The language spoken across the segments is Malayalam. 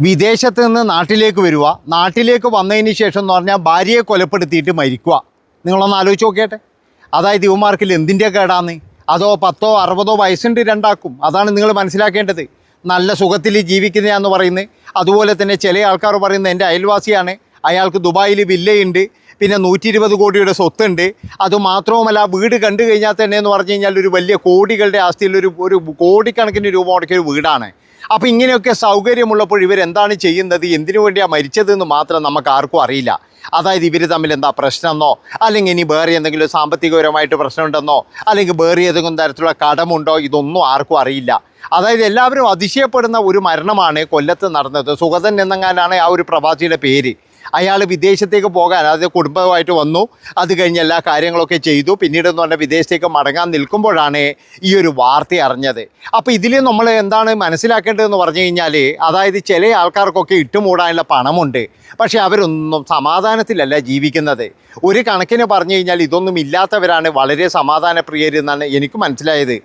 വിദേശത്ത് നിന്ന് നാട്ടിലേക്ക് വരിക, നാട്ടിലേക്ക് വന്നതിന് ശേഷം എന്ന് പറഞ്ഞാൽ ഭാര്യയെ കൊലപ്പെടുത്തിയിട്ട് മരിക്കുക. നിങ്ങളൊന്ന് ആലോചിച്ച് നോക്കിയട്ടെ. അതായത് യുവമാർക്കിൽ എന്തിൻ്റെ കേടാന്ന്? അതോ 10 or 60 വയസ്സുണ്ട് രണ്ടാക്കും? അതാണ് നിങ്ങൾ മനസ്സിലാക്കേണ്ടത്. നല്ല സുഖത്തിൽ ജീവിക്കുന്നതാന്ന് പറയുന്നത്. അതുപോലെ തന്നെ ചില ആൾക്കാർ പറയുന്നത് എൻ്റെ അയൽവാസിയാണ്, അയാൾക്ക് ദുബായിൽ വില്ലയുണ്ട്, പിന്നെ 120 കോടിയുടെ സ്വത്തുണ്ട്. അതുമാത്രവുമല്ല, വീട് കണ്ടു കഴിഞ്ഞാൽ തന്നെ എന്ന് പറഞ്ഞു കഴിഞ്ഞാൽ ഒരു വലിയ കോടികളുടെ ആസ്തിയിൽ ഒരു കോടിക്കണക്കിന് രൂപ മുടക്കിയൊരു വീടാണ്. അപ്പോൾ ഇങ്ങനെയൊക്കെ സൗകര്യമുള്ളപ്പോൾ ഇവരെന്താണ് ചെയ്യുന്നത്, എന്തിനു വേണ്ടിയാണ് മരിച്ചതെന്ന് മാത്രം നമുക്ക് ആർക്കും അറിയില്ല. അതായത് ഇവർ തമ്മിൽ എന്താ പ്രശ്നമെന്നോ, അല്ലെങ്കിൽ ഇനി വേറെ എന്തെങ്കിലും സാമ്പത്തികപരമായിട്ട് പ്രശ്നമുണ്ടെന്നോ, അല്ലെങ്കിൽ വേറെ ഏതെങ്കിലും തരത്തിലുള്ള കടമുണ്ടോ, ഇതൊന്നും ആർക്കും അറിയില്ല. അതായത് എല്ലാവരും അതിശയപ്പെടുന്ന ഒരു മരണമാണ് കൊല്ലത്ത് നടന്നത്. സുഗതൻ എന്നെങ്ങാനാണ് ആ ഒരു പ്രവാസിയുടെ പേര്. അയാൾ വിദേശത്തേക്ക് പോകാൻ, അതായത് കുടുംബമായിട്ട് വന്നു, അത് കഴിഞ്ഞ് എല്ലാ കാര്യങ്ങളൊക്കെ ചെയ്തു. പിന്നീടെന്ന് പറഞ്ഞാൽ വിദേശത്തേക്ക് മടങ്ങാൻ നിൽക്കുമ്പോഴാണ് ഈ ഒരു വാർത്ത അറിഞ്ഞത്. അപ്പോൾ ഇതിൽ നമ്മൾ എന്താണ് മനസ്സിലാക്കേണ്ടതെന്ന് പറഞ്ഞു കഴിഞ്ഞാൽ, അതായത് ചില ആൾക്കാർക്കൊക്കെ ഇട്ടുമൂടാനുള്ള പണമുണ്ട്, പക്ഷേ അവരൊന്നും സമാധാനത്തിലല്ല ജീവിക്കുന്നത്. ഒരു കണക്കിന് പറഞ്ഞു കഴിഞ്ഞാൽ ഇതൊന്നും ഇല്ലാത്തവരാണ് വളരെ സമാധാനപ്രിയരെന്നാണ് എനിക്ക് മനസ്സിലായത്.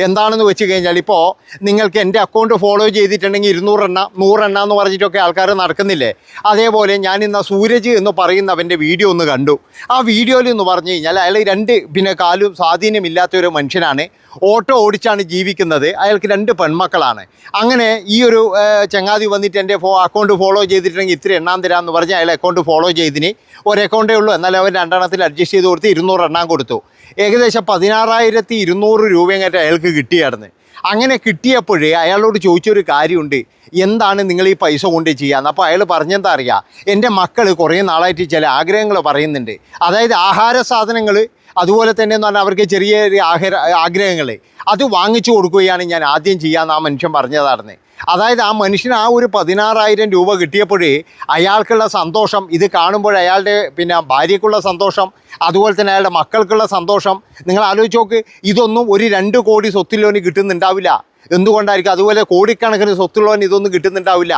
എന്താണെന്ന് വെച്ച് കഴിഞ്ഞാൽ, ഇപ്പോൾ നിങ്ങൾക്ക് എൻ്റെ അക്കൗണ്ട് ഫോളോ ചെയ്തിട്ടുണ്ടെങ്കിൽ 200 എണ്ണ 100 എണ്ണ എന്ന് പറഞ്ഞിട്ടൊക്കെ ആൾക്കാർ നടക്കുന്നില്ലേ? അതേപോലെ ഞാൻ ഇന്ന് സൂരജ് എന്ന് പറയുന്നവൻ്റെ വീഡിയോ ഒന്ന് കണ്ടു. ആ വീഡിയോയിൽ എന്ന് പറഞ്ഞു കഴിഞ്ഞാൽ അയാൾ 2 കാലും സ്വാധീനമില്ലാത്ത ഒരു മനുഷ്യനാണ്. ഓട്ടോ ഓടിച്ചാണ് ജീവിക്കുന്നത്. അയാൾക്ക് 2 പെൺമക്കളാണ്. അങ്ങനെ ഈ ഒരു ചങ്ങാതി വന്നിട്ട് എൻ്റെ അക്കൗണ്ട് ഫോളോ ചെയ്തിട്ടുണ്ടെങ്കിൽ ഇത്ര എണ്ണാൻ തരാമെന്ന് പറഞ്ഞ് അയാൾ അക്കൗണ്ട് ഫോളോ ചെയ്തിന്. ഒരു അക്കൗണ്ടേ ഉള്ളൂ, എന്നാൽ അവർ 2 എണ്ണത്തിൽ അഡ്ജസ്റ്റ് ചെയ്ത് കൊടുത്ത് 200 എണ്ണാൻ കൊടുത്തു. ഏകദേശം 16,200 രൂപയെങ്ങായിട്ട് അയാൾക്ക് കിട്ടിയായിരുന്നു. അങ്ങനെ കിട്ടിയപ്പോഴേ അയാളോട് ചോദിച്ചൊരു കാര്യമുണ്ട്, എന്താണ് നിങ്ങൾ ഈ പൈസ കൊണ്ട് ചെയ്യാന്ന്? അപ്പോൾ അയാൾ പറഞ്ഞെന്താ അറിയാം, എൻ്റെ മക്കൾ കുറേ നാളായിട്ട് ചില ആഗ്രഹങ്ങൾ പറയുന്നുണ്ട്. അതായത് ആഹാര സാധനങ്ങൾ, അതുപോലെ തന്നെ എന്ന് പറഞ്ഞാൽ അവർക്ക് ചെറിയ ആഗ്രഹങ്ങൾ, അത് വാങ്ങിച്ചു കൊടുക്കുകയാണ് ഞാൻ ആദ്യം ചെയ്യാമെന്ന് ആ മനുഷ്യൻ പറഞ്ഞതായിരുന്നു. അതായത് ആ മനുഷ്യന് ആ ഒരു 16,000 രൂപ കിട്ടിയപ്പോഴേ അയാൾക്കുള്ള സന്തോഷം, ഇത് കാണുമ്പോൾ അയാളുടെ ഭാര്യയ്ക്കുള്ള സന്തോഷം, അതുപോലെ തന്നെ അയാളുടെ മക്കൾക്കുള്ള സന്തോഷം, നിങ്ങൾ ആലോചിച്ച് നോക്ക്. ഇതൊന്നും ഒരു 2 കോടി സ്വത്തുള്ളവന് കിട്ടുന്നുണ്ടാവില്ല. എന്തുകൊണ്ടായിരിക്കും? അതുപോലെ കോടിക്കണക്കിന് സ്വത്തുള്ളവന് ഇതൊന്നും കിട്ടുന്നുണ്ടാവില്ല.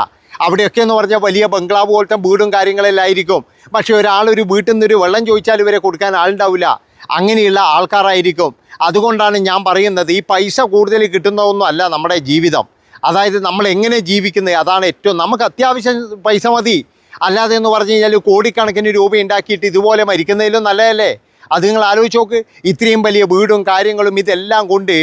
അവിടെയൊക്കെ എന്ന് പറഞ്ഞാൽ വലിയ ബംഗ്ലാവ് പോലത്തെ വീടും കാര്യങ്ങളെല്ലാം ആയിരിക്കും. പക്ഷേ ഒരാളൊരു വീട്ടിൽ നിന്നൊരു വെള്ളം ചോദിച്ചാൽ ഇവരെ കൊടുക്കാൻ ആളുണ്ടാവില്ല. അങ്ങനെയുള്ള ആൾക്കാരായിരിക്കും. അതുകൊണ്ടാണ് ഞാൻ പറയുന്നത്, ഈ പൈസ കൂടുതൽ കിട്ടുന്നതൊന്നും അല്ല നമ്മുടെ ജീവിതം. അതായത് നമ്മൾ എങ്ങനെ ജീവിക്കുന്നത്, അതാണ് ഏറ്റവും നമുക്ക് അത്യാവശ്യം പൈസ മതി. അല്ലാതെ എന്ന് പറഞ്ഞു കഴിഞ്ഞാൽ കോടിക്കണക്കിന് രൂപ ഉണ്ടാക്കിയിട്ട് ഇതുപോലെ മരിക്കുന്നതിലും നല്ലതല്ലേ? അത് നിങ്ങൾ ആലോചിച്ച് നോക്ക്. ഇത്രയും വലിയ വീടും കാര്യങ്ങളും ഇതെല്ലാം കൊണ്ട്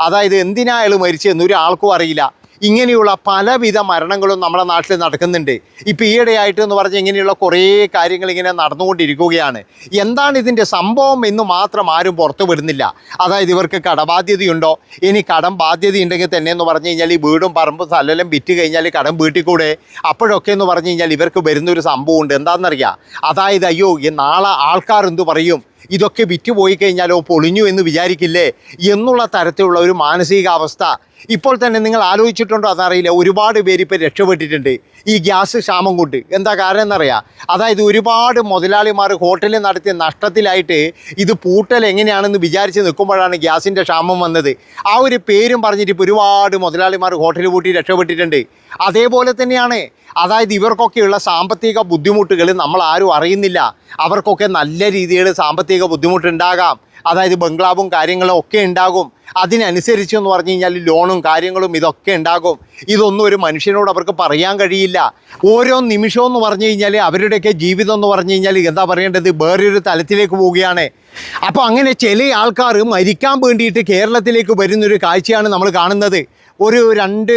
അതായത് എന്തിനാ അയാൾ മരിച്ചതെന്ന് ഒരാൾക്കും അറിയില്ല. ഇങ്ങനെയുള്ള പലവിധ മരണങ്ങളും നമ്മുടെ നാട്ടിൽ നടക്കുന്നുണ്ട്. ഇപ്പോൾ ഈയിടെയായിട്ട് എന്ന് പറഞ്ഞാൽ ഇങ്ങനെയുള്ള കുറേ കാര്യങ്ങൾ ഇങ്ങനെ നടന്നുകൊണ്ടിരിക്കുകയാണ്. എന്താണ് ഇതിൻ്റെ സംഭവം എന്ന് മാത്രം ആരും പുറത്തു വിടുന്നില്ല. അതായത് ഇവർക്ക് കടബാധ്യതയുണ്ടോ? ഇനി കടം ബാധ്യത ഉണ്ടെങ്കിൽ തന്നെ എന്ന് പറഞ്ഞു കഴിഞ്ഞാൽ ഈ വീടും പറമ്പും സ്ഥലം വിറ്റ് കഴിഞ്ഞാൽ കടം വീട്ടിക്കൂടെ? അപ്പോഴൊക്കെ എന്ന് പറഞ്ഞു കഴിഞ്ഞാൽ ഇവർക്ക് വരുന്നൊരു സംഭവമുണ്ട്. എന്താണെന്നറിയാം, അതായത് അയ്യോ നാളെ ആൾക്കാർ എന്തു പറയും, ഇതൊക്കെ വിറ്റുപോയി കഴിഞ്ഞാലോ പൊളിഞ്ഞു എന്ന് വിചാരിക്കില്ലേ എന്നുള്ള തരത്തിലുള്ള ഒരു മാനസികാവസ്ഥ ഇപ്പോൾ തന്നെ നിങ്ങൾ ആലോചിച്ചിട്ടുണ്ടോ അതറിയില്ല. ഒരുപാട് പേര് ഇപ്പോൾ രക്ഷപ്പെട്ടിട്ടുണ്ട് ഈ ഗ്യാസ് ക്ഷാമം കൊണ്ട്. എന്താ കാരണം എന്നറിയാം, അതായത് ഒരുപാട് മുതലാളിമാർ ഹോട്ടലിൽ നടത്തിയ നഷ്ടത്തിലായിട്ട് ഇത് പൂട്ടൽ എങ്ങനെയാണെന്ന് വിചാരിച്ച് നിൽക്കുമ്പോഴാണ് ഗ്യാസിൻ്റെ ക്ഷാമം വന്നത്. ആ ഒരു പേരും പറഞ്ഞിട്ട് ഇപ്പോൾ ഒരുപാട് മുതലാളിമാർ ഹോട്ടൽ പൂട്ടി രക്ഷപ്പെട്ടിട്ടുണ്ട്. അതേപോലെ തന്നെയാണ് അതായത് ഇവർക്കൊക്കെയുള്ള സാമ്പത്തിക ബുദ്ധിമുട്ടുകൾ നമ്മൾ ആരും അറിയുന്നില്ല. അവർക്കൊക്കെ നല്ല രീതിയിൽ സാമ്പത്തിക ബുദ്ധിമുട്ടുണ്ടാകാം. അതായത് ബംഗ്ലാവും കാര്യങ്ങളും ഒക്കെ ഉണ്ടാകും. അതിനനുസരിച്ച് എന്ന് പറഞ്ഞു കഴിഞ്ഞാൽ ലോണും കാര്യങ്ങളും ഇതൊക്കെ ഉണ്ടാകും. ഇതൊന്നും ഒരു മനുഷ്യനോട് അവർക്ക് പറയാൻ കഴിയില്ല. ഓരോ നിമിഷവും എന്ന് പറഞ്ഞു കഴിഞ്ഞാൽ അവരുടെയൊക്കെ ജീവിതം എന്ന് പറഞ്ഞു കഴിഞ്ഞാൽ എന്താ പറയേണ്ടത്, വേറൊരു തലത്തിലേക്ക് പോവുകയാണ്. അപ്പോൾ അങ്ങനെ ചില ആൾക്കാർ മരിക്കാൻ വേണ്ടിയിട്ട് കേരളത്തിലേക്ക് വരുന്നൊരു കാഴ്ചയാണ് നമ്മൾ കാണുന്നത്. ഒരു 2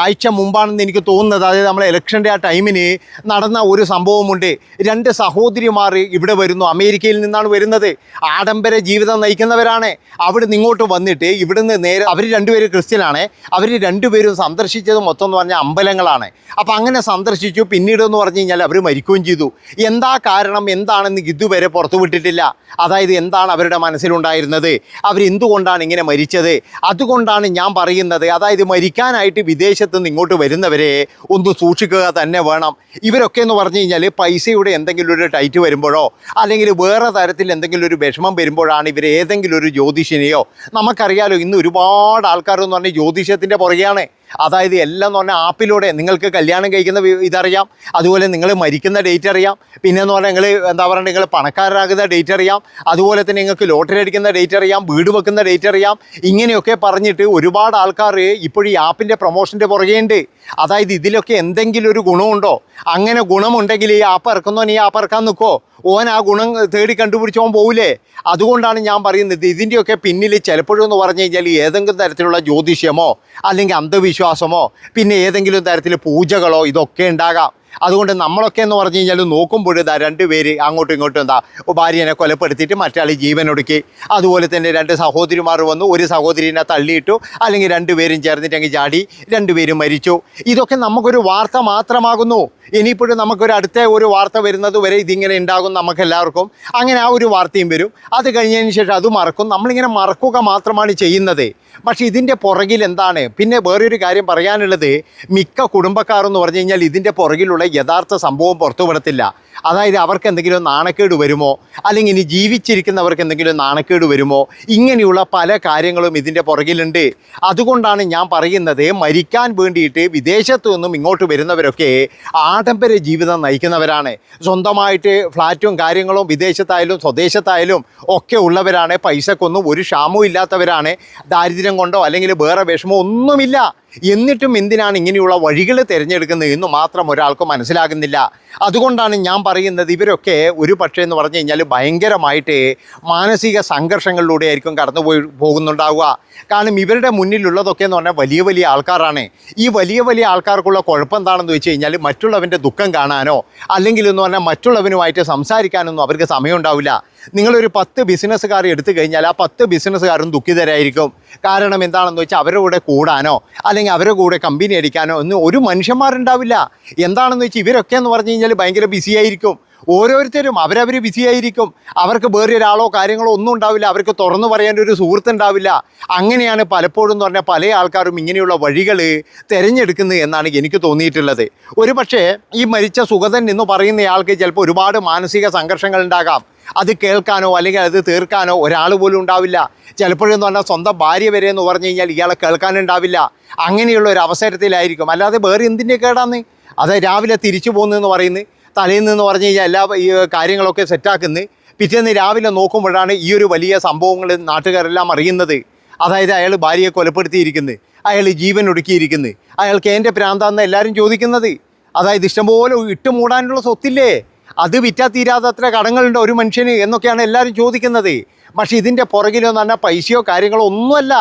ആഴ്ച മുമ്പാണെന്ന് എനിക്ക് തോന്നുന്നത്. അതായത് നമ്മളെ ഇലക്ഷൻ്റെ ആ ടൈമിന് നടന്ന ഒരു സംഭവമുണ്ട്. 2 സഹോദരിമാർ ഇവിടെ വരുന്നു, അമേരിക്കയിൽ നിന്നാണ് വരുന്നത്. ആഡംബര ജീവിതം നയിക്കുന്നവരാണ്. അവിടെ നിന്ന് ഇങ്ങോട്ട് വന്നിട്ട് ഇവിടുന്ന് നേരെ അവർ 2 പേരും ക്രിസ്ത്യനാണ്. അവർ 2 പേരും സന്ദർശിച്ചത് മൊത്തം എന്ന് പറഞ്ഞാൽ അമ്പലങ്ങളാണ്. അപ്പോൾ അങ്ങനെ സന്ദർശിച്ചു. പിന്നീടെന്ന് പറഞ്ഞു കഴിഞ്ഞാൽ അവർ മരിക്കുകയും ചെയ്തു. എന്താ കാരണം എന്താണെന്ന് ഇതുവരെ പുറത്തു വിട്ടിട്ടില്ല. അതായത് എന്താണ് അവരുടെ മനസ്സിലുണ്ടായിരുന്നത്, അവരെന്തുകൊണ്ടാണ് ഇങ്ങനെ മരിച്ചത്? അതുകൊണ്ടാണ് ഞാൻ പറയുന്നത്, അതായത് മരിക്കാനായിട്ട് വിദേശത്ത് നിന്ന് ഇങ്ങോട്ട് വരുന്നവരെ ഒന്ന് സൂക്ഷിക്കുക തന്നെ വേണം. ഇവരൊക്കെ എന്ന് പറഞ്ഞു കഴിഞ്ഞാൽ പൈസയുടെ എന്തെങ്കിലും ഒരു ടൈറ്റ് വരുമ്പോഴോ അല്ലെങ്കിൽ വേറെ തരത്തിൽ എന്തെങ്കിലും ഒരു വിഷമം വരുമ്പോഴാണ് ഇവർ ഏതെങ്കിലും ഒരു ജ്യോതിഷനെയോ, നമുക്കറിയാലോ ഇന്ന് ഒരുപാട് ആൾക്കാരെന്ന് പറഞ്ഞാൽ ജ്യോതിഷത്തിൻ്റെ പുറകെയാണ്. അതായത് എല്ലാം എന്ന് പറഞ്ഞാൽ ആപ്പിലൂടെ നിങ്ങൾക്ക് കല്യാണം കഴിക്കുന്ന ഇതറിയാം, അതുപോലെ നിങ്ങൾ മരിക്കുന്ന ഡേറ്റ് അറിയാം, പിന്നെ എന്ന് പറഞ്ഞാൽ നിങ്ങൾ എന്താ പറയുക നിങ്ങൾ പണക്കാരാകുന്ന ഡേറ്റ് അറിയാം, അതുപോലെ തന്നെ നിങ്ങൾക്ക് ലോട്ടറി അടിക്കുന്ന ഡേറ്റ് അറിയാം, വീട് വെക്കുന്ന ഡേറ്റ് അറിയാം. ഇങ്ങനെയൊക്കെ പറഞ്ഞിട്ട് ഒരുപാട് ആൾക്കാർ ഇപ്പോൾ ഈ ആപ്പിൻ്റെ പ്രൊമോഷൻ്റെ പുറകെയുണ്ട്. അതായത് ഇതിലൊക്കെ എന്തെങ്കിലും ഒരു ഗുണമുണ്ടോ? അങ്ങനെ ഗുണമുണ്ടെങ്കിൽ ഈ ആപ്പ് ഇറക്കുന്നവൻ ഈ ആപ്പ് ഇറക്കാൻ നിൽക്കോ? ഓൻ ആ ഗുണം തേടി കണ്ടുപിടിച്ചോൻ പോവില്ലേ? അതുകൊണ്ടാണ് ഞാൻ പറയുന്നത് ഇതിൻ്റെയൊക്കെ പിന്നിൽ ചിലപ്പോഴെന്ന് പറഞ്ഞു കഴിഞ്ഞാൽ ഏതെങ്കിലും തരത്തിലുള്ള ജ്യോതിഷ്യമോ അല്ലെങ്കിൽ അന്ധവിശ്വാസമോ പിന്നെ ഏതെങ്കിലും തരത്തിൽ പൂജകളോ ഇതൊക്കെ ഉണ്ടാകാം. അതുകൊണ്ട് നമ്മളൊക്കെ എന്ന് പറഞ്ഞു കഴിഞ്ഞാൽ നോക്കുമ്പോൾ ഇതാ 2 പേര് അങ്ങോട്ടും ഇങ്ങോട്ടും എന്താ ഭാര്യനെ കൊലപ്പെടുത്തിയിട്ട് മറ്റേ ജീവനൊടുക്കി, അതുപോലെ തന്നെ 2 സഹോദരിമാർ വന്നു, ഒരു സഹോദരിനെ തള്ളിയിട്ടു, അല്ലെങ്കിൽ 2 പേരും ചേർന്നിട്ടെങ്കിൽ ചാടി 2 പേരും മരിച്ചു. ഇതൊക്കെ നമുക്കൊരു വാർത്ത മാത്രമാകുന്നു. ഇനിയിപ്പോഴും നമുക്കൊരു അടുത്ത ഒരു വാർത്ത വരുന്നത് വരെ ഇതിങ്ങനെ ഉണ്ടാകും നമുക്കെല്ലാവർക്കും. അങ്ങനെ ആ ഒരു വാർത്തയും വരും, അത് കഴിഞ്ഞതിന് ശേഷം അത് മറക്കും. നമ്മളിങ്ങനെ മറക്കുക മാത്രമാണ് ചെയ്യുന്നത്. പക്ഷേ ഇതിൻ്റെ പുറകിൽ എന്താണ്? പിന്നെ വേറൊരു കാര്യം പറയാനുള്ളത്, മിക്ക കുടുംബക്കാരെന്ന് പറഞ്ഞു കഴിഞ്ഞാൽ ഇതിൻ്റെ പുറകിലുള്ള യഥാർത്ഥ സംഭവം പുറത്തുവിടത്തില്ല. അതായത് അവർക്ക് എന്തെങ്കിലും നാണക്കേട് വരുമോ, അല്ലെങ്കിൽ ഇനി ജീവിച്ചിരിക്കുന്നവർക്ക് എന്തെങ്കിലും നാണക്കേട് വരുമോ, ഇങ്ങനെയുള്ള പല കാര്യങ്ങളും ഇതിൻ്റെ പുറകിലുണ്ട്. അതുകൊണ്ടാണ് ഞാൻ പറയുന്നത്, മരിക്കാൻ വേണ്ടിയിട്ട് വിദേശത്തു നിന്നും ഇങ്ങോട്ട് വരുന്നവരൊക്കെ ആഡംബര ജീവിതം നയിക്കുന്നവരാണ്. സ്വന്തമായിട്ട് ഫ്ലാറ്റും കാര്യങ്ങളും വിദേശത്തായാലും സ്വദേശത്തായാലും ഒക്കെ ഉള്ളവരാണ്. പൈസക്കൊന്നും ഒരു ക്ഷാമവും ഇല്ലാത്തവരാണ്. ദാരിദ്ര്യം കൊണ്ടോ അല്ലെങ്കിൽ വേറെ വിഷമോ ഒന്നുമില്ല. എന്നിട്ടും എന്തിനാണ് ഇങ്ങനെയുള്ള വഴികൾ തിരഞ്ഞെടുക്കുന്നത് എന്ന് മാത്രം ഒരാൾക്ക് മനസ്സിലാകുന്നില്ല. അതുകൊണ്ടാണ് ഞാൻ പറയുന്നത്, ഇവരൊക്കെ ഒരു പക്ഷേ എന്ന് പറഞ്ഞു കഴിഞ്ഞാൽ ഭയങ്കരമായിട്ട് മാനസിക സംഘർഷങ്ങളിലൂടെ ആയിരിക്കും കടന്നു പോകുന്നുണ്ടാവുക. കാരണം ഇവരുടെ മുന്നിലുള്ളതൊക്കെ എന്ന് പറഞ്ഞാൽ വലിയ വലിയ ആൾക്കാരാണ്. ഈ വലിയ വലിയ ആൾക്കാർക്കുള്ള കുഴപ്പം എന്താണെന്ന് വെച്ച് കഴിഞ്ഞാൽ മറ്റുള്ളവൻ്റെ ദുഃഖം കാണാനോ അല്ലെങ്കിൽ എന്ന് പറഞ്ഞാൽ മറ്റുള്ളവനുമായിട്ട് സംസാരിക്കാനൊന്നും അവർക്ക് സമയം ഉണ്ടാവില്ല. നിങ്ങളൊരു 10 ബിസിനസ്സുകാർ എടുത്തു കഴിഞ്ഞാൽ ആ 10 ബിസിനസ്സുകാരും ദുഃഖിതരായിരിക്കും. കാരണം എന്താണെന്ന് വെച്ചാൽ അവരുടെ കൂടെ കൂടാനോ അല്ലെങ്കിൽ അവരുടെ കൂടെ കമ്പനി അടിക്കാനോ ഒന്നും ഒരു മനുഷ്യന്മാരുണ്ടാവില്ല. എന്താണെന്ന് വെച്ചാൽ ഇവരൊക്കെ എന്ന് പറഞ്ഞു കഴിഞ്ഞാൽ ഭയങ്കര ബിസിയായിരിക്കും. ഓരോരുത്തരും അവരവർ ബിസിയായിരിക്കും. അവർക്ക് വേറൊരാളോ കാര്യങ്ങളോ ഒന്നും ഉണ്ടാവില്ല. അവർക്ക് തുറന്നു പറയാനൊരു സുഹൃത്തുണ്ടാവില്ല. അങ്ങനെയാണ് പലപ്പോഴും എന്ന് പറഞ്ഞാൽ പല ആൾക്കാരും ഇങ്ങനെയുള്ള വഴികൾ തിരഞ്ഞെടുക്കുന്നത് എന്നാണ് എനിക്ക് തോന്നിയിട്ടുള്ളത്. ഒരു പക്ഷേ ഈ മരിച്ച സുഗതൻ എന്ന് പറയുന്നയാൾക്ക് ചിലപ്പോൾ ഒരുപാട് മാനസിക സംഘർഷങ്ങൾ ഉണ്ടാകാം. അത് കേൾക്കാനോ അല്ലെങ്കിൽ അത് തീർക്കാനോ ഒരാൾ പോലും ഉണ്ടാവില്ല. ചിലപ്പോഴെന്ന് പറഞ്ഞാൽ സ്വന്തം ഭാര്യ വരെ എന്ന് പറഞ്ഞു കഴിഞ്ഞാൽ ഇയാളെ കേൾക്കാനുണ്ടാവില്ല. അങ്ങനെയുള്ള ഒരു അവസരത്തിലായിരിക്കും. അല്ലാതെ വേറെ എന്തിൻ്റെ കേടാന്ന്? അത് രാവിലെ തിരിച്ചു പോകുന്നതെന്ന് പറയുന്നത്, തലേന്ന് എന്ന് പറഞ്ഞു കഴിഞ്ഞാൽ എല്ലാ ഈ കാര്യങ്ങളൊക്കെ സെറ്റാക്കുന്നത്, പിറ്റേന്ന് രാവിലെ നോക്കുമ്പോഴാണ് ഈ ഒരു വലിയ സംഭവങ്ങൾ നാട്ടുകാരെല്ലാം അറിയുന്നത്. അതായത് അയാൾ ഭാര്യയെ കൊലപ്പെടുത്തിയിരിക്കുന്നത്, അയാൾ ജീവൻ ഒടുക്കിയിരിക്കുന്നത്, അയാൾക്ക് എൻ്റെ പ്രാന്താന്ന് എല്ലാവരും ചോദിക്കുന്നത്. അതായത് ഇഷ്ടംപോലെ ഇട്ട് മൂടാനുള്ള സ്വത്തില്ലേ, അത് വിറ്റാൽ തീരാതെ അത്ര കടങ്ങളുണ്ടോ ഒരു മനുഷ്യന് എന്നൊക്കെയാണ് എല്ലാവരും ചോദിക്കുന്നത്. പക്ഷേ ഇതിൻ്റെ പുറകിലെന്ന് പറഞ്ഞാൽ പൈസയോ കാര്യങ്ങളോ ഒന്നുമല്ല.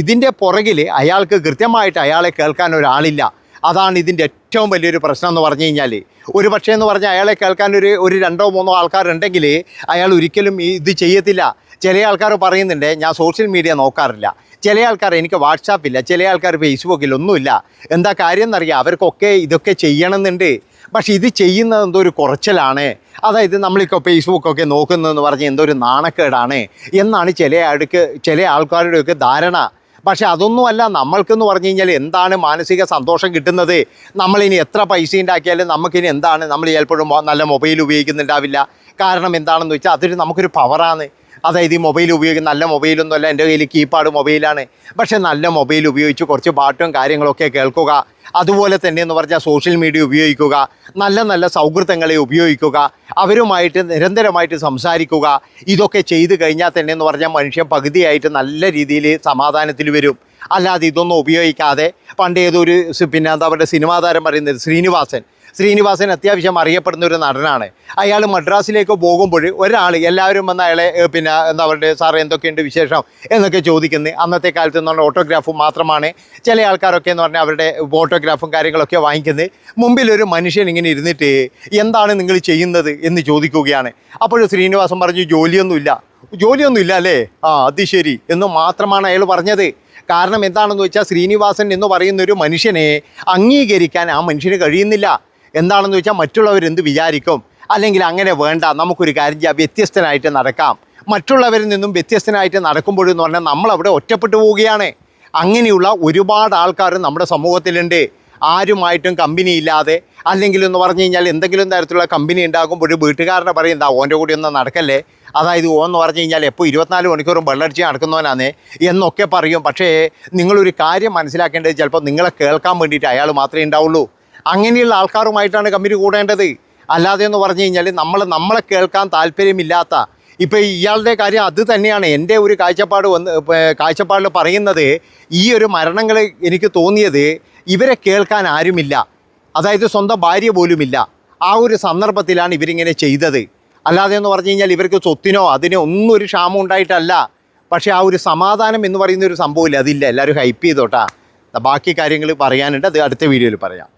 ഇതിൻ്റെ പുറകിൽ അയാൾക്ക് കൃത്യമായിട്ട് അയാളെ കേൾക്കാൻ ഒരാളില്ല. അതാണ് ഇതിൻ്റെ ഏറ്റവും വലിയൊരു പ്രശ്നം എന്ന് പറഞ്ഞു കഴിഞ്ഞാൽ. ഒരു പക്ഷേ എന്ന് പറഞ്ഞാൽ അയാളെ കേൾക്കാൻ ഒരു 2-3 ആൾക്കാരുണ്ടെങ്കിൽ അയാൾ ഒരിക്കലും ഇത് ചെയ്യത്തില്ല. ചില ആൾക്കാർ പറയുന്നുണ്ട്, ഞാൻ സോഷ്യൽ മീഡിയ നോക്കാറില്ല, ചില ആൾക്കാർ എനിക്ക് വാട്സാപ്പില്ല, ചില ആൾക്കാർ ഫേസ്ബുക്കിൽ ഒന്നുമില്ല. എന്താ കാര്യം എന്നറിയാം, അവർക്കൊക്കെ ഇതൊക്കെ ചെയ്യണമെന്നുണ്ട്. പക്ഷേ ഇത് ചെയ്യുന്നത് എന്തോ ഒരു കുറച്ചിലാണ്. അതായത് നമ്മളിപ്പോൾ ഫേസ്ബുക്കൊക്കെ നോക്കുന്നതെന്ന് പറഞ്ഞാൽ എന്തോ ഒരു നാണക്കേടാണ് എന്നാണ് ചില ആൾക്കാരുടെയൊക്കെ ധാരണ. പക്ഷെ അതൊന്നുമല്ല. നമ്മൾക്കെന്ന് പറഞ്ഞു കഴിഞ്ഞാൽ എന്താണ് മാനസിക സന്തോഷം കിട്ടുന്നത്? നമ്മളിനി എത്ര പൈസ ഉണ്ടാക്കിയാലും നമുക്കിനി എന്താണ്? നമ്മൾ ചിലപ്പോഴും നല്ല മൊബൈൽ ഉപയോഗിക്കുന്നുണ്ടാവില്ല. കാരണം എന്താണെന്ന് വെച്ചാൽ അതൊരു നമുക്കൊരു പവറാണ്. അതായത് ഈ മൊബൈൽ ഉപയോഗിക്കുന്ന നല്ല മൊബൈലൊന്നുമല്ല, എൻ്റെ കയ്യിൽ കീപാഡ് മൊബൈലാണ്. പക്ഷേ നല്ല മൊബൈൽ ഉപയോഗിച്ച് കുറച്ച് പാട്ടും കാര്യങ്ങളൊക്കെ കേൾക്കുക, അതുപോലെ തന്നെ എന്ന് പറഞ്ഞാൽ സോഷ്യൽ മീഡിയ ഉപയോഗിക്കുക, നല്ല നല്ല സൗഹൃദങ്ങളെ ഉപയോഗിക്കുക, അവരുമായിട്ട് നിരന്തരമായിട്ട് സംസാരിക്കുക. ഇതൊക്കെ ചെയ്തു കഴിഞ്ഞാൽ തന്നെ എന്ന് പറഞ്ഞാൽ മനുഷ്യൻ പകുതിയായിട്ട് നല്ല രീതിയിൽ സമാധാനത്തിൽ വരും. അല്ലാതെ ഇതൊന്നും ഉപയോഗിക്കാതെ പണ്ട് ഏതൊരു പിന്നെ എന്താ പറയുക സിനിമാ താരം പറയുന്നത് ശ്രീനിവാസൻ അത്യാവശ്യം അറിയപ്പെടുന്ന ഒരു നടനാണ്. അയാൾ മദ്രാസിലേക്ക് പോകുമ്പോൾ ഒരാൾ എല്ലാവരും വന്ന് അയാളെ പിന്നെ എന്താ പറയുക സാറേ എന്തൊക്കെയുണ്ട് വിശേഷം എന്നൊക്കെ ചോദിക്കുന്നത്. അന്നത്തെ കാലത്ത് എന്ന് പറഞ്ഞാൽ ഓട്ടോഗ്രാഫും മാത്രമാണ്. ചില ആൾക്കാരൊക്കെ എന്ന് പറഞ്ഞാൽ അവരുടെ ഓട്ടോഗ്രാഫും കാര്യങ്ങളൊക്കെ വാങ്ങിക്കുന്നത്. മുമ്പിലൊരു മനുഷ്യൻ ഇങ്ങനെ ഇരുന്നിട്ട് എന്താണ് നിങ്ങൾ ചെയ്യുന്നത് എന്ന് ചോദിക്കുകയാണ്. അപ്പോൾ ശ്രീനിവാസൻ പറഞ്ഞു ജോലിയൊന്നുമില്ല അല്ലേ, അത് ശരി എന്ന് മാത്രമാണ് അയാൾ പറഞ്ഞത്. കാരണം എന്താണെന്ന് വെച്ചാൽ ശ്രീനിവാസൻ എന്ന് പറയുന്നൊരു മനുഷ്യനെ അംഗീകരിക്കാൻ ആ മനുഷ്യന് കഴിയുന്നില്ല. എന്താണെന്ന് വെച്ചാൽ മറ്റുള്ളവരെന്ത് വിചാരിക്കും, അല്ലെങ്കിൽ അങ്ങനെ വേണ്ട, നമുക്കൊരു കാര്യം ചെയ്യാം, വ്യത്യസ്തനായിട്ട് നടക്കാം. മറ്റുള്ളവരിൽ നിന്നും വ്യത്യസ്തനായിട്ട് നടക്കുമ്പോഴെന്ന് പറഞ്ഞാൽ നമ്മളവിടെ ഒറ്റപ്പെട്ടു പോവുകയാണ്. അങ്ങനെയുള്ള ഒരുപാട് ആൾക്കാർ നമ്മുടെ സമൂഹത്തിലുണ്ട്. ആരുമായിട്ടും കമ്പനി ഇല്ലാതെ, അല്ലെങ്കിൽ എന്ന് പറഞ്ഞു കഴിഞ്ഞാൽ എന്തെങ്കിലും തരത്തിലുള്ള കമ്പനി ഉണ്ടാകുമ്പോൾ വീട്ടുകാരനെ പറയും, എന്താ ഓൻ്റെ കൂടി ഒന്നും നടക്കല്ലേ, അതായത് ഓന്ന് പറഞ്ഞു കഴിഞ്ഞാൽ എപ്പോൾ 24 മണിക്കൂറും വെള്ളടിച്ച് നടക്കുന്നവനാണ് എന്നൊക്കെ പറയും. പക്ഷേ നിങ്ങളൊരു കാര്യം മനസ്സിലാക്കേണ്ടത് ചിലപ്പോൾ നിങ്ങളെ കേൾക്കാൻ വേണ്ടിയിട്ട് അയാൾ മാത്രമേ ഉണ്ടാവുള്ളൂ. അങ്ങനെയുള്ള ആൾക്കാരുമായിട്ടാണ് കമ്പനി കൂടേണ്ടത്. അല്ലാതെ എന്ന് പറഞ്ഞു കഴിഞ്ഞാൽ നമ്മളെ കേൾക്കാൻ താല്പര്യമില്ലാത്ത, ഇപ്പോൾ ഇയാളുടെ കാര്യം അത് തന്നെയാണ്. എൻ്റെ ഒരു കാഴ്ചപ്പാടിൽ പറയുന്നത്, ഈ ഒരു മരണങ്ങൾ എനിക്ക് തോന്നിയത് ഇവരെ കേൾക്കാൻ ആരുമില്ല, അതായത് സ്വന്തം ഭാര്യ പോലുമില്ല. ആ ഒരു സന്ദർഭത്തിലാണ് ഇവരിങ്ങനെ ചെയ്തത്. അല്ലാതെ എന്ന് പറഞ്ഞു കഴിഞ്ഞാൽ ഇവർക്ക് സ്വത്തിനോ അതിനോ ഒന്നും ഒരു ക്ഷാമം ഉണ്ടായിട്ടല്ല. പക്ഷേ ആ ഒരു സമാധാനം എന്ന് പറയുന്ന ഒരു സംഭവമില്ല, അതില്ല. എല്ലാവരും ഹൈപ്പ് ചെയ്തോട്ടാ. ബാക്കി കാര്യങ്ങൾ പറയാനുണ്ട്, അത് അടുത്ത വീഡിയോയിൽ പറയാം.